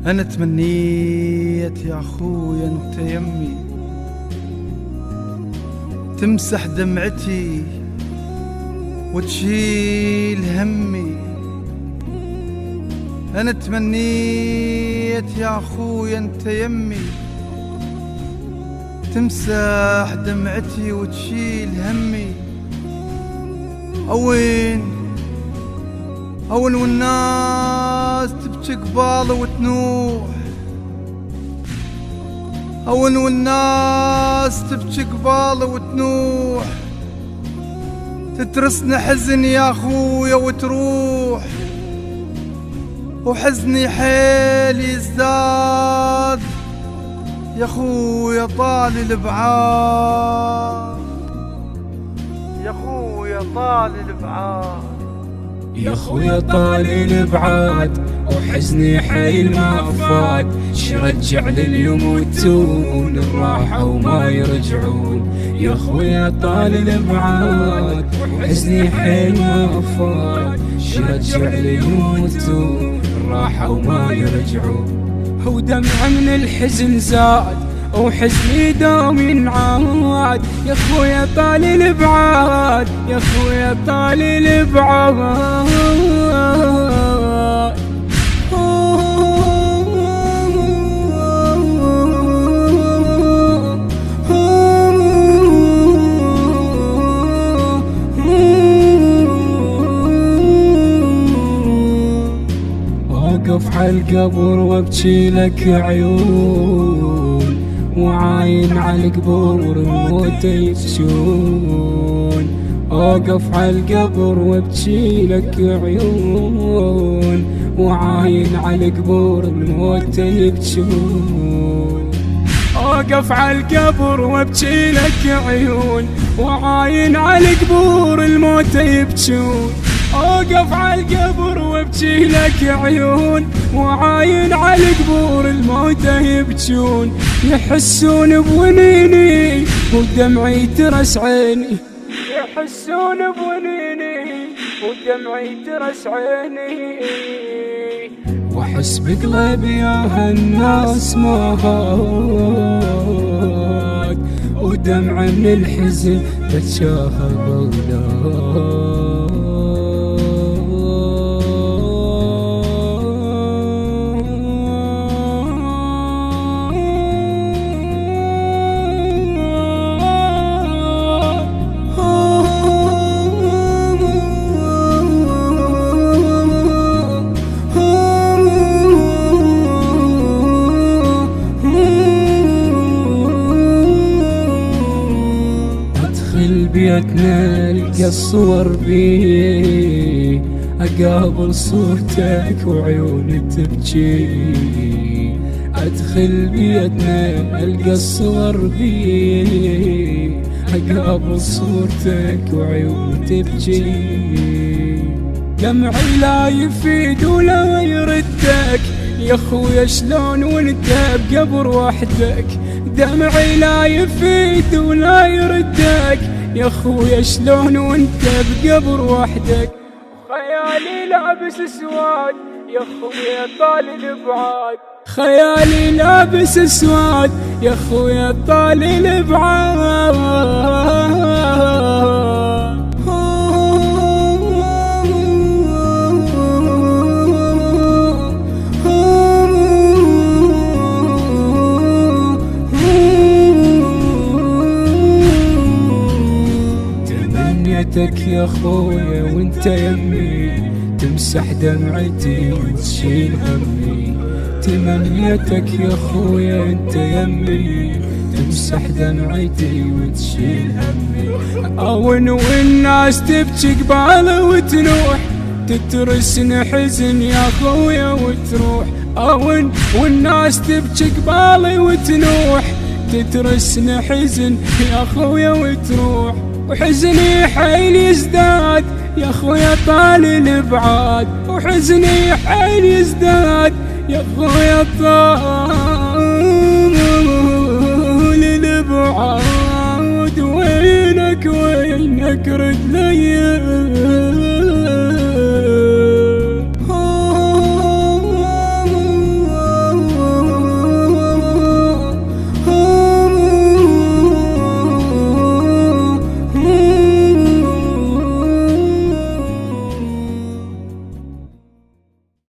أنا تمنيت يا أخويا أنت يمي تمسح دمعتي وتشيل همي. أنا تمنيت يا أخويا أنت يمي تمسح دمعتي وتشيل همي. أوين والناس تبكي قباله وتنوح، أوين والناس تبكي قباله وتنوح، تترسنا حزن يا أخويا وتروح، وحزني حيل يزداد يا أخويا طالي البعاد، يا أخويا طالي البعاد، يا خويا طالي البعاد وحزني حيل ما فات. شرجع لليموتون الراحة وما يرجعون. يا خويا طالي البعاد وحزني حيل ما فات. شرجع لليموتون الراحة وما يرجعون. ودمع من الحزن زاد وحزني دوم ينعاد. يا خويا طالي البعاد، يا خويا طالي البعاد. واقف عالقبر وابكي لك عيون، وعاين عالقبور الموت يبكون. اوقف عالقبر وابكي لك عيون، وعاين عالقبور الموت يبكون. اوقف عالقبر وابكي لك عيون، وعاين عالقبور الموت يبكون. اوقف عالقبر وابكي لك عيون، وعاين عالقبور الموت يبكون. يحسون بونيني ودمعي ترس عيني، يحسون بونيني ودمعي ترس عيني. واحس بقلبي يا هالناس ما هاد، ودمع من الحزن بتشاهد بغداد. بيتنا القى الصور بيه، اقابل صورتك وعيوني تبكي. ادخل بيتنا القى الصور بيه، اقابل صورتك وعيوني تبكي. دمعي لا يفيد ولا يردك يا خويا شلون وانت بقبر وحدك. دمعي لا يفيد ولا يردك يا خويا شلون وانت بقبر وحدك. خيالي لابس اسواد يا خويا طالي البعاد، خيالي لابس اسواد يا خويا طالي البعاد. تمنيتك يا خويا وانت يمي تمسح دمعتي وتشيل همي. تمنيتك يا خويا انت يمي تمسح دمعتي وتشيل همي. اون والناس تبكي قباله وتنوح، تترسن حزن يا خويا وتروح. اون والناس تبكي قبالي وتنوح، تترسن حزن يا خويا وتروح. وحزني حيل يزداد يا خويا طالي البعاد، وحزني حيل يزداد يا خويا طالي البعاد. وينك رد لي